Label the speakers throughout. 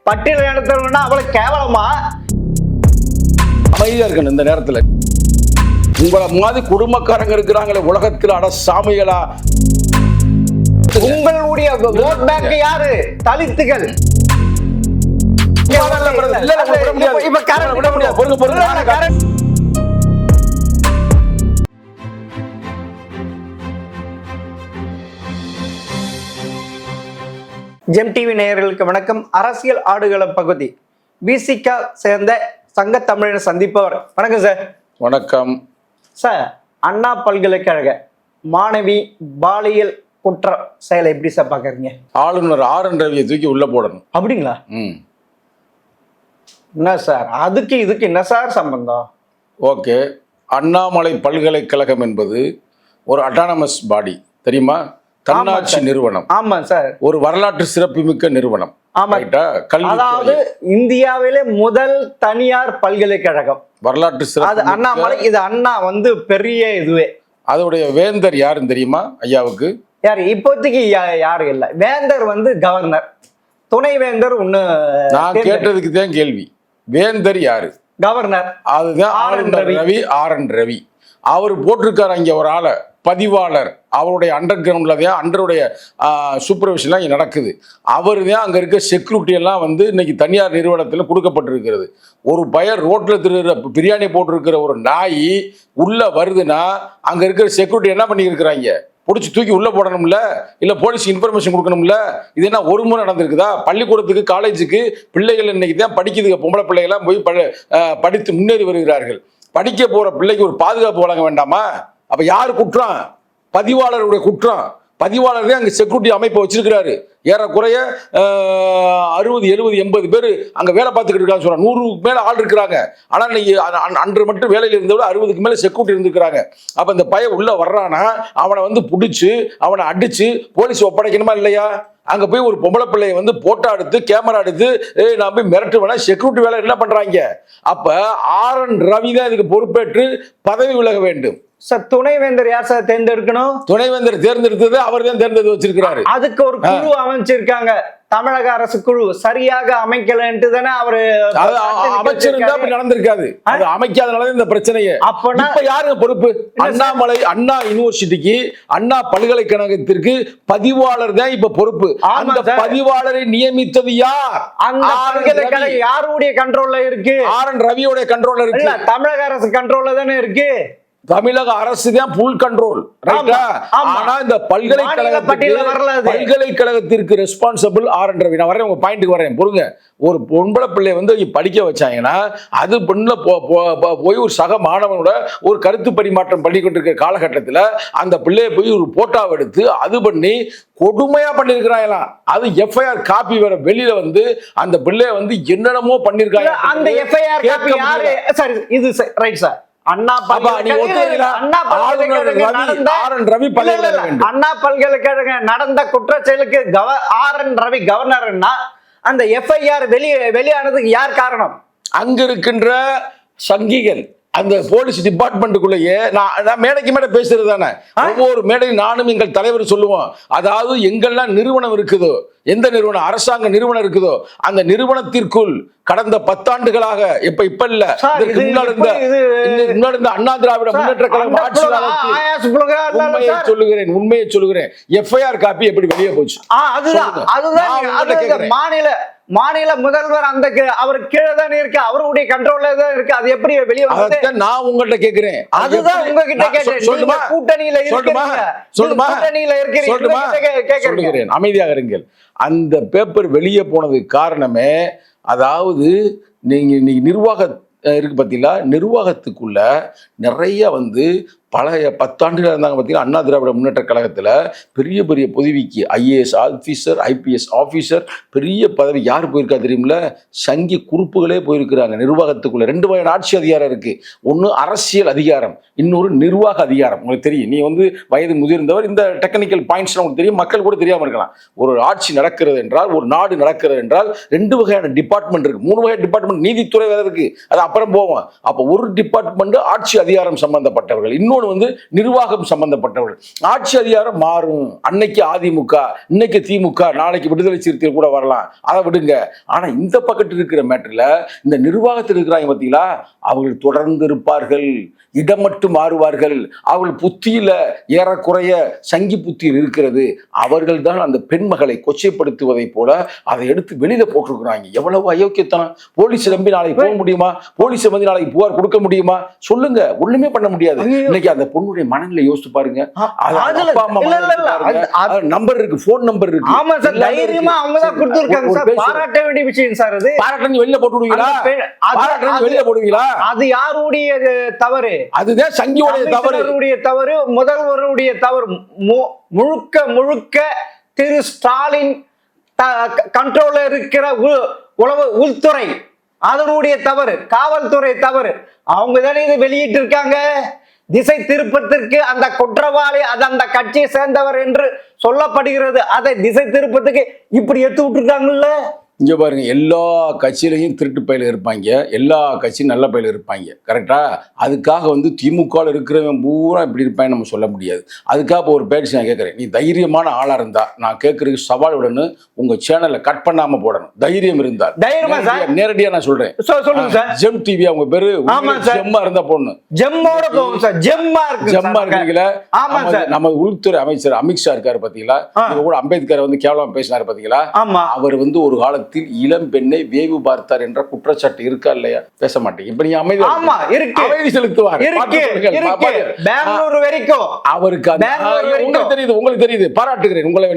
Speaker 1: பட்டியல் நடத்தணும்னா அவ்வளவு கேவலமா?
Speaker 2: அமைதியா இருக்கணும் இந்த நேரத்துல. உங்களை மாதிரி குடும்பக்காரங்க இருக்கிறாங்களே உலகத்தில், அட சாமிகளா.
Speaker 1: உங்களுடைய ஓட் பேங்க் யாரு? தலித்துகள். ஜெம் டிவி நேயர்களுக்கு வணக்கம். அரசியல் ஆடுகளம் பகுதி பிசிக சேர்ந்த சங்க தமிழர் சந்திப்பவர். வணக்கம் சார்.
Speaker 2: வணக்கம்
Speaker 1: சார். அண்ணா பல்கலைக்கழக மாணவி பாலியல் குற்ற செயலை எப்படி சார் பாக்குறீங்க?
Speaker 2: ஆளுநர் ஆர்.என். ரவியை தூக்கி உள்ள போடணும்.
Speaker 1: அப்படிங்களா? என்ன சார் அதுக்கு இதுக்கு என்ன சார் சம்பந்தம்?
Speaker 2: ஓகே, அண்ணாமலை பல்கலைக்கழகம் என்பது ஒரு அட்டானமஸ் பாடி தெரியுமா? தன்னாட்சி நிறுவனம்.
Speaker 1: ஆமா சார்.
Speaker 2: ஒரு வரலாற்று சிறப்புமிக்க நிறுவனம்.
Speaker 1: அதாவது இந்தியாவிலே முதல் தனியார் பல்கலைக்கழகம்.
Speaker 2: வரலாற்று சிறப்பு
Speaker 1: அண்ணாமலை. இது அண்ணா பெரிய இதுவே.
Speaker 2: அதோடைய வேந்தர் யாருன்னு தெரியுமா ஐயாவுக்கு?
Speaker 1: யாரு இப்போதைக்கு யாரும் இல்ல. வேந்தர் கவர்னர், துணை வேந்தர் ஒண்ணு.
Speaker 2: நான் கேட்டதுக்கு தான் கேள்வி. வேந்தர் யாரு?
Speaker 1: கவர்னர்.
Speaker 2: அதுதான் ஆளுநர் ரவி. ஆர்.என். ரவி அவர் போட்டிருக்காரு அங்க ஒரு ஆளை, பதிவாளர். அவருடைய அண்டர் கிரவுண்ட்ல தான் அண்டருடைய சூப்பர்விஷன்லாம் இங்கே நடக்குது. அவர் தான் அங்கே இருக்க செக்யூரிட்டி எல்லாம் இன்னைக்கு தனியார் நிறுவனத்தில் கொடுக்கப்பட்டிருக்கிறது. ஒரு பையன் ரோட்டில் திருடுற பிரியாணி போட்டிருக்கிற ஒரு நாய் உள்ள வருதுன்னா அங்கே இருக்கிற செக்யூரிட்டி என்ன பண்ணியிருக்கிறாங்க? பிடிச்சி தூக்கி உள்ள போடணும்ல, இல்லை போலீஸ் இன்ஃபர்மேஷன் கொடுக்கணும்ல. இது என்ன ஒரு முறை நடந்திருக்குதா? பள்ளிக்கூடத்துக்கு காலேஜுக்கு பிள்ளைகள் இன்னைக்கு தான் படிக்குதுங்க. பொம்பளை பிள்ளைகள்லாம் போய் படித்து முன்னேறி வருகிறார்கள். படிக்க போற பிள்ளைக்கு ஒரு பாதுகாப்பு வழங்க வேண்டாமா? அப்ப யாரு குற்றம்? பதிவாளருடைய குற்றம். பதிவாளர் தான் அங்கே செக்யூரிட்டி அமைப்பை வச்சிருக்கிறாரு. ஏறக்குறைய 60, 70, 80 பேர் அங்கே வேலை பார்த்துக்கிட்டு இருக்காங்க. சொல்றாங்க 100க்கு மேலே ஆள் இருக்கிறாங்க. ஆனால் இன்னைக்கு அன்று மட்டும் வேலையில் இருந்தவிட 60க்கு மேலே செக்யூரிட்டி இருந்துருக்கிறாங்க. அப்போ இந்த பையன் உள்ள வர்றானா அவனை பிடிச்சி அவனை அடிச்சு போலீஸ் ஒப்படைக்கணுமா இல்லையா? அங்கே போய் ஒரு பொம்பளை பிள்ளையை போட்டோ எடுத்து கேமரா எடுத்து நான் போய் மிரட்டுவேனா? செக்யூரிட்டி வேலை என்ன பண்றாங்க? அப்ப ஆர்.என். ரவி தான் இதுக்கு பொறுப்பேற்று பதவி விலக வேண்டும்.
Speaker 1: சார், துணைவேந்தர் யார் சார் தேர்ந்தெடுக்கணும்?
Speaker 2: துணைவேந்தர் தேர்ந்தெடுத்தது அவர் தான் தேர்ந்தெடுத்து வச்சிருக்கிறாரு.
Speaker 1: அதுக்கு ஒரு குழு அமைச்சிருக்காங்க. தமிழக அரசு குழு சரியாக அமைக்கலன்ட்டு தானே அவரு
Speaker 2: அமைச்சிருந்தா அப்படி நடந்திருக்காது. அது அமைக்காதனால இந்த பிரச்சனையே. அப்ப யாருங்க பொறுப்பு? அண்ணாமலை அண்ணா யூனிவர்சிட்டிக்கு, அண்ணா பல்கலைக்கழகத்திற்கு பதிவாளர் தான் இப்ப பொறுப்பு. அந்த பதிவாளரை நியமித்தது யார்?
Speaker 1: அந்த பல்கலைக்கழகம் யாருடைய கண்ட்ரோல்ல இருக்கு?
Speaker 2: ஆர்.என். ரவியோட கண்ட்ரோல்ல இருக்கு.
Speaker 1: தமிழக அரசு கண்ட்ரோல்ல தானே இருக்கு.
Speaker 2: தமிழக அரசு தான் ஃபுல் கண்ட்ரோல். ஆனா இந்த பல்கலைக்கழகத்திற்கு ரெஸ்பான்சிபிள் ஆர்.என். ரவி. நான் வரேன், உங்க பாயிண்ட்டுக்கு வரேன், பொறுங்க. ஒரு பொம்பளை பிள்ளை படிக்க வச்சாங்கன்னா அது பெண்ணில் போய் ஒரு சக மாணவனோட ஒரு கருத்து பரிமாற்றம் பண்ணி கொண்டிருக்கிற காலகட்டத்தில் அந்த பிள்ளையை போய் ஒரு போட்டோவை எடுத்து அது பண்ணி கொடுமையா பண்ணிருக்கிறாங்களாம். அது எஃப்ஐஆர் காப்பி வேற வெளியில அந்த பிள்ளைய என்னென்னமோ பண்ணிருக்காங்க. அந்த எஃப்ஐஆர் காப்பி யாரு? சரி, இது ரைட் சார். அண்ணா பல்கலைக்கழக நடந்த குற்ற செயலுக்கு ஆர்.என். ரவி கவர்னர்னா அந்த எஃப்ஐஆர் வெளியானதுக்கு யார் காரணம்? அங்க இருக்கின்ற சங்கிகள், அந்த போலீஸ் டிபார்ட்மெண்ட்டுக்குள்ளேயே நான் மேடைக்கு மேடை பேசுறது தானே. ஒவ்வொரு மேடையும் நானும் எங்கள் தலைவர் சொல்லுவோம். அதாவது எங்கெல்லாம் நிறுவனம் இருக்குதோ, எந்த நிறுவனம் அரசாங்க நிறுவனம் இருக்குதோ அந்த நிறுவனத்திற்குள் கடந்த 10 ஆண்டுகளாக இப்ப இல்ல அண்ணா திராவிட முன்னேற்ற கழகம் உண்மையை சொல்லுகிறேன். எஃப்ஐஆர் காப்பி எப்படி வெளியே போச்சு? மாநில முதல்வர் அந்த அவர் கீழே தானே இருக்கு, அவருடைய கண்ட்ரோல்ல தான் இருக்கு. அது எப்படி வெளியே வந்து நான் உங்கள்கிட்ட கேக்குறேன். அதுதான் உங்ககிட்ட கேட்டேன். சொல்லுமா, கூட்டணியில இருக்கீங்க, சொல்லுமா, கூட்டணியில இருக்கீங்க, சொல்லுகிறேன், அமைதியாக இருங்கள். அந்த பேப்பர் வெளியே போனதுக்கு காரணமே, அதாவது நீங்க இன்னைக்கு நிர்வாக இருக்கு பார்த்தீங்களா, நிர்வாகத்துக்குள்ள நிறைய பழைய 10 ஆண்டுகள் இருந்தாங்க பார்த்தீங்கன்னா. அண்ணா திராவிட முன்னேற்ற கழகத்தில் பெரிய பெரிய பதவிக்கு ஐஏஎஸ் ஆஃபீஸர், ஐபிஎஸ் ஆஃபீஸர், பெரிய பதவி யார் போயிருக்கா தெரியுமில்ல? சங்கி குறுப்புகளே போயிருக்கிறாங்க நிர்வாகத்துக்குள்ள. 2 வகையான ஆட்சி அதிகாரம் இருக்கு. ஒன்று அரசியல் அதிகாரம், இன்னொரு நிர்வாக அதிகாரம். உங்களுக்கு தெரியும், நீ வயது முதிர்ந்தவர், இந்த டெக்னிக்கல் பாயிண்ட்ஸ் உங்களுக்கு தெரியும், மக்கள் கூட தெரியாமல் இருக்கலாம். ஒரு ஆட்சி நடக்கிறது என்றால், ஒரு நாடு நடக்கிறது என்றால் 2 வகையான டிபார்ட்மெண்ட் இருக்கு, 3 வகை டிபார்ட்மெண்ட். நீதித்துறை வேற இருக்கு, அது அப்புறம் போவோம். அப்போ ஒரு டிபார்ட்மெண்ட் ஆட்சி அதிகாரம் சம்பந்தப்பட்டவர்கள், இன்னொரு இன்னொன்று வந்து நிர்வாகம் சம்பந்தப்பட்டவர்கள். ஆட்சி அதிகாரம் மாறும். அன்னைக்கு அதிமுக, இன்னைக்கு திமுக, நாளைக்கு விடுதலை சிறுத்தைகள் கூட வரலாம், அதை விடுங்க. ஆனா இந்த பக்கத்தில் இருக்கிற மேட்டர்ல இந்த நிர்வாகத்தில் இருக்கிறாங்க பார்த்தீங்களா, அவர்கள் தொடர்ந்து இருப்பார்கள், இடம் மட்டும் மாறுவார்கள். அவர்கள் புத்தியில ஏறக்குறைய சங்கி புத்தியில் இருக்கிறது. அவர்கள் தான் அந்த பெண்மகளை கொச்சைப்படுத்துவதை போல அதை எடுத்து வெளியில போட்டிருக்கிறாங்க. எவ்வளவு அயோக்கியத்தனம்! போலீஸ் நம்பி நாளைக்கு போக முடியுமா? போலீஸ் வந்து நாளைக்கு புகார் கொடுக்க முடியுமா? சொல்லுங்க. ஒண்ணுமே பண்ண முடியாது. இன்னைக்கு அந்த பொண்ணுடைய மனநிலை யோசித்து பாருங்க. நம்பர் இருக்கு, போன் நம்பர் இருக்கு.
Speaker 1: ஆமா சார், தைரியமா அவங்க தான் கொடுத்திருக்காங்க சார். பாராட்ட வேண்டிய விஷயம் சார். அது
Speaker 2: பாராட்ட வெளியில போட்டு விடுவீங்களா? வெளியில போடுவீங்களா?
Speaker 1: அது யாருடைய தவறு?
Speaker 2: அதுதான் சங்கியோடைய
Speaker 1: தவறு, முதல்வருடைய தவறு. முழுக்க முழுக்க திரு ஸ்டாலின் கண்ட்ரோல்ல இருக்கிற உள்துறை அதனுடைய தவறு, காவல்துறை தவறு. அவங்க தானே இதை வெளியிட்டு இருக்காங்க. திசை திருப்பத்திற்கு அந்த குற்றவாளி அது அந்த கட்சியை சேர்ந்தவர் என்று சொல்லப்படுகிறது. அதை திசை திருப்பத்துக்கு இப்படி எடுத்து விட்டுருக்காங்கல்ல.
Speaker 2: இங்கே பாருங்க, எல்லா கட்சியிலையும் திருட்டு பயில இருப்பாங்க, எல்லா கட்சியும் நல்ல பயில இருப்பாங்க. கரெக்டா? அதுக்காக வந்து திமுகவில் இருக்கிறவன் பூரா இப்படி இருப்பான்னு நம்ம சொல்ல முடியாது. அதுக்காக இப்போ ஒரு பேச்சு நான் கேட்குறேன். நீ தைரியமான ஆளாக இருந்தா நான் கேட்குறதுக்கு சவால் விடணும், உங்க சேனலை கட் பண்ணாம போடணும். தைரியம் இருந்தால் நேரடியாக நான் சொல்றேன். ஜெம் டிவி அவங்க பேரு ஜெம்மா இருந்தா போடணும். ஜெம்மா இருக்கீங்களா? நம்ம உள்துறை அமைச்சர் அமித்ஷா இருக்காரு பாத்தீங்களா, கூட அம்பேத்கர் வந்து கேவலமா பேசினாரு பாத்தீங்களா. அவர் வந்து ஒரு காலத்தில் இளம் பெண்ணை வேவு பார்த்தார் என்ற குற்றச்சாட்டு இருக்கா இல்லையா? பேச மாட்டீங்க. இப்ப நீங்க அமைதி செலுத்துவார்.
Speaker 1: பெங்களூர் வரைக்கும் அவருக்கு
Speaker 2: உங்களுக்கு தெரியுது. பாராட்டுகிறேன், உங்களை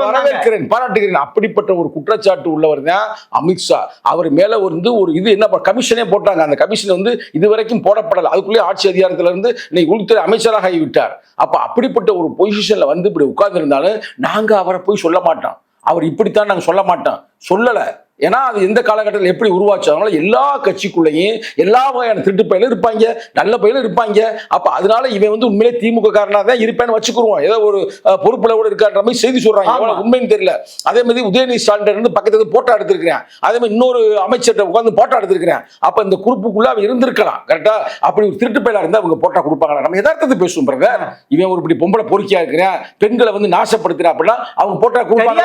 Speaker 2: வரவேற்கிறேன், பாராட்டுகிறேன். அப்படிப்பட்ட ஒரு குற்றச்சாட்டு உள்ளவர் தான் அமித்ஷா. அவர் மேல வந்து ஒரு இது என்ன கமிஷனே போட்டாங்க. அந்த கமிஷன் வந்து இதுவரைக்கும் போடப்படல. அதுக்குள்ளே ஆட்சி அதிகாரத்துல இருந்து இன்னைக்கு உள்துறை அமைச்சராக ஆகிவிட்டார். அப்ப அப்படிப்பட்ட ஒரு பொசிஷன்ல வந்து இப்படி உட்கார்ந்து இருந்தாலும் நாங்க அவரை போய் சொல்ல மாட்டோம். அவர் இப்படித்தான் நாங்கள் சொல்ல மாட்டோம், சொல்லலை. ஏன்னா அது எந்த காலகட்டத்தில் எப்படி உருவாச்சு. அதனால எல்லா கட்சிக்குள்ளேயும் எல்லா வகையான திருட்டு பயிலும் இருப்பாங்க, நல்ல பயிலும் இருப்பாங்க. அப்ப அதனால இவன் வந்து உண்மையிலே திமுக காரனாக தான் இருப்பேன்னு வச்சுக்குருவோம். ஏதோ ஒரு பொறுப்புல கூட இருக்கான்ற மாதிரி செய்தி சொல்றாங்க. உண்மைன்னு தெரியல. அதே மாதிரி உதயநிதி ஸ்டாலின் இருந்து பக்கத்துல போட்டோ எடுத்திருக்கிறேன். அதே மாதிரி இன்னொரு அமைச்சர்கிட்ட உட்காந்து போட்டோ எடுத்திருக்கிறேன். அப்ப இந்த குரூப்புக்குள்ள அவன் இருந்திருக்கலாம். கரெக்டா? அப்படி ஒரு திருட்டு பயிலா இருந்தா அவங்க போட்டோ கொடுப்பாங்களா? நம்ம யதார்த்தத்தை பேசுவோம். பிரதர், இவன் ஒரு இப்படி பொம்பளை பொறுக்கியா இருக்கிறேன், பெண்களை வந்து நாசப்படுத்துறேன் அப்படின்னா அவங்க போட்டோ கொடுப்பாங்க.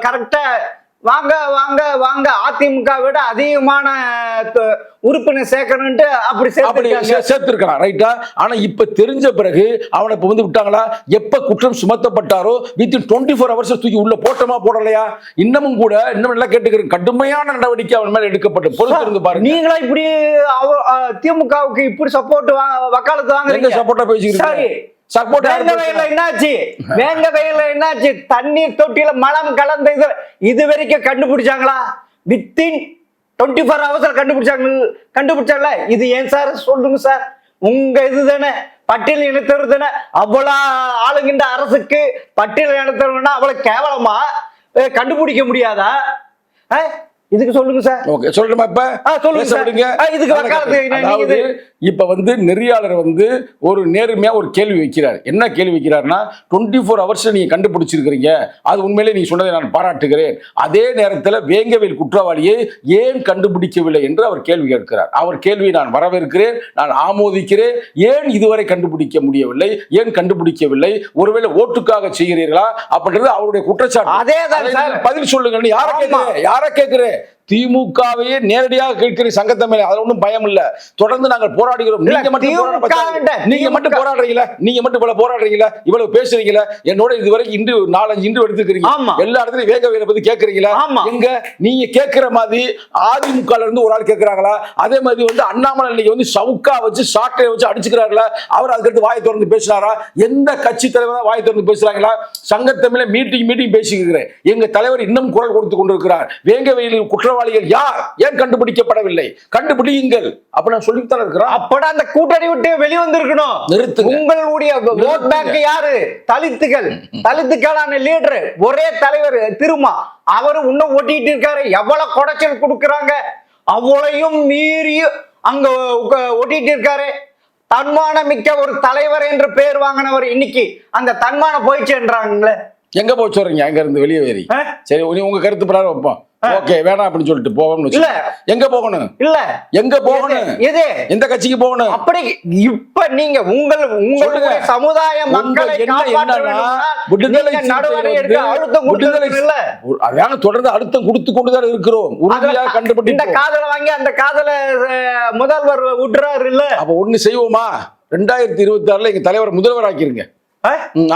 Speaker 1: கரெக்டா வாங்க வாங்க வாங்க, அதிமுக விட அதிகமான உறுப்பினர் சேர்க்கணும்ட்டு அப்படி
Speaker 2: சேர்த்திருக்கலாம். ரைட்டா? ஆனா இப்ப தெரிஞ்ச பிறகு அவனை இப்ப வந்து விட்டாங்களா? எப்ப குற்றம் சுமத்தப்பட்டாரோ வித்தின் 24 hours தூக்கி உள்ள போட்டோமா போடலையா? இன்னமும் கூட இன்னும் நல்லா கேட்டுக்கிறேன், கடுமையான நடவடிக்கை அவன் மேல எடுக்கப்பட்டு பொறுத்து பாருங்க.
Speaker 1: நீங்களா இப்படி திமுகவுக்கு இப்படி சப்போர்ட் வக்காலத்து வாங்க
Speaker 2: சப்போர்ட்டா பேசிக்கிறீங்க.
Speaker 1: என்னாச்சு? தண்ணீர் தொட்டியில மலம் கலந்த இது வரைக்கும் கண்டுபிடிச்சாங்களா? Within 24 hours கண்டுபிடிச்சாங்களா? இது ஏன் சார் சொல்லுங்க சார். உங்க இதுதானே பட்டியல் இனத்தவர் தானே. அவ்வளவு ஆளுகின்ற அரசுக்கு பட்டியல் இனத்தவர்னா அவ்வளவு கேவலமா கண்டுபிடிக்க முடியாதா? இதுக்கு சொல்லுங்க சார்.
Speaker 2: ஓகே, சொல்லணுமா? இப்ப வந்து நெறியாளர் வந்து ஒரு நேர்மையா ஒரு கேள்வி வைக்கிறார். என்ன கேள்வி வைக்கிறார்னா, 24 hours நீங்க கண்டுபிடிச்சிருக்கிறீங்க, அது உண்மையிலே நீங்க சொன்னதை நான் பாராட்டுகிறேன். அதே நேரத்தில் வேங்கவேல் குற்றவாளியை ஏன் கண்டுபிடிக்கவில்லை என்று அவர் கேள்வி கேட்கிறார். அவர் கேள்வியை நான் வரவேற்கிறேன், நான் ஆமோதிக்கிறேன். ஏன் இதுவரை கண்டுபிடிக்க முடியவில்லை, ஏன் கண்டுபிடிக்கவில்லை? ஒருவேளை ஓட்டுக்காக செய்கிறீர்களா அப்படின்றது அவருடைய குற்றச்சாட்டு.
Speaker 1: அதே
Speaker 2: பதில் சொல்லுங்க. யாரை கேட்கிறேன்? திமுகவையே நேரடியாக கேட்கிற சங்கத்தமிழ். அதுல ஒன்றும் பயம் இல்ல. தொடர்ந்து நாங்கள் போராடுகிறோம். நீங்க மட்டும் போராடுறீங்களா? நீங்க மட்டும் இவ்வளவு போராடுறீங்களா? இவ்வளவு பேசுறீங்களா? என்னோட இதுவரைக்கும் இன்று 4-5 இன்று எடுத்துக்கிறீங்க. எல்லா இடத்துலயும் வேங்கவேலை பத்தி கேட்கறீங்களா? எங்க நீங்க கேட்கிற மாதிரி அதிமுக இருந்து ஒரு ஆள் கேட்கிறாங்களா? அதே மாதிரி வந்து அண்ணாமலை இன்னைக்கு வந்து சவுக்கா வச்சு சாட்டையை வச்சு அடிச்சுக்கிறார்களா? அவர் அதுக்கடுத்து வாயை திறந்து பேசினாரா? எந்த கட்சி தலைவரா வாயை திறந்து பேசுறாங்களா? சங்கத்தமிழ மீட்டிங் பேசிக்கிறேன். எங்க தலைவர் இன்னும் குரல் கொடுத்து கொண்டிருக்கிறார். வேங்கவேலில் குற்றவாளிகள் யார், ஏன் கண்டுபிடிக்கப்படவில்லை, கண்டுபிடியுங்கள் அப்ப நான் சொல்லித்தான் இருக்கிறோம்.
Speaker 1: அப்பட அந்த கூட்டணி விட்டு வெளிவந்திருக்கணும். உங்களுடைய ஓட் பேங்க் யாரு? தலித்துக்களான லீடர், ஒரே தலைவர் திருமா, அவரு இன்னும் ஒட்டிட்டு இருக்காரு. எவ்வளவு குடைச்சல் கொடுக்கறாங்க, அவ்வளையும் மீறி அங்க ஒட்டிட்டு இருக்காரு. தன்மானம் மிக்க ஒரு தலைவர் என்று பேர் வாங்கினவர் இன்னைக்கு அந்த தன்மானம் போயிடுச்சுன்றாங்களே.
Speaker 2: எங்க போய் சொல்றீங்க? அங்க இருந்து வெளியே வேறி. சரி, உங்க கருத்து பிரகாரம் வைப்போம். ஓகே வேணாம் அப்படின்னு சொல்லிட்டு போவோம்னு
Speaker 1: இல்ல.
Speaker 2: எங்க போகணும்?
Speaker 1: இல்ல
Speaker 2: எங்க போகணும்?
Speaker 1: எது
Speaker 2: எந்த கட்சிக்கு போகணும்?
Speaker 1: அப்படி இப்ப நீங்க உங்களுடைய சமுதாய மக்களை காப்பாற்ற வேண்டும்னா நடவடிக்கை எடுக்க அழுத்தம் கொடுக்கல.
Speaker 2: அதான தொடர்ந்து அழுத்தம் கொடுத்து கொண்டுதான் இருக்கிறோம். உறுதியாக கண்டுபிடி
Speaker 1: இந்த காதலை வாங்கி அந்த காதலை முதல்வர் விட்டுறாரு இல்ல.
Speaker 2: அப்ப ஒண்ணு செய்வோமா, 2026 எங்க தலைவர் முதல்வர் ஆக்கிருங்க.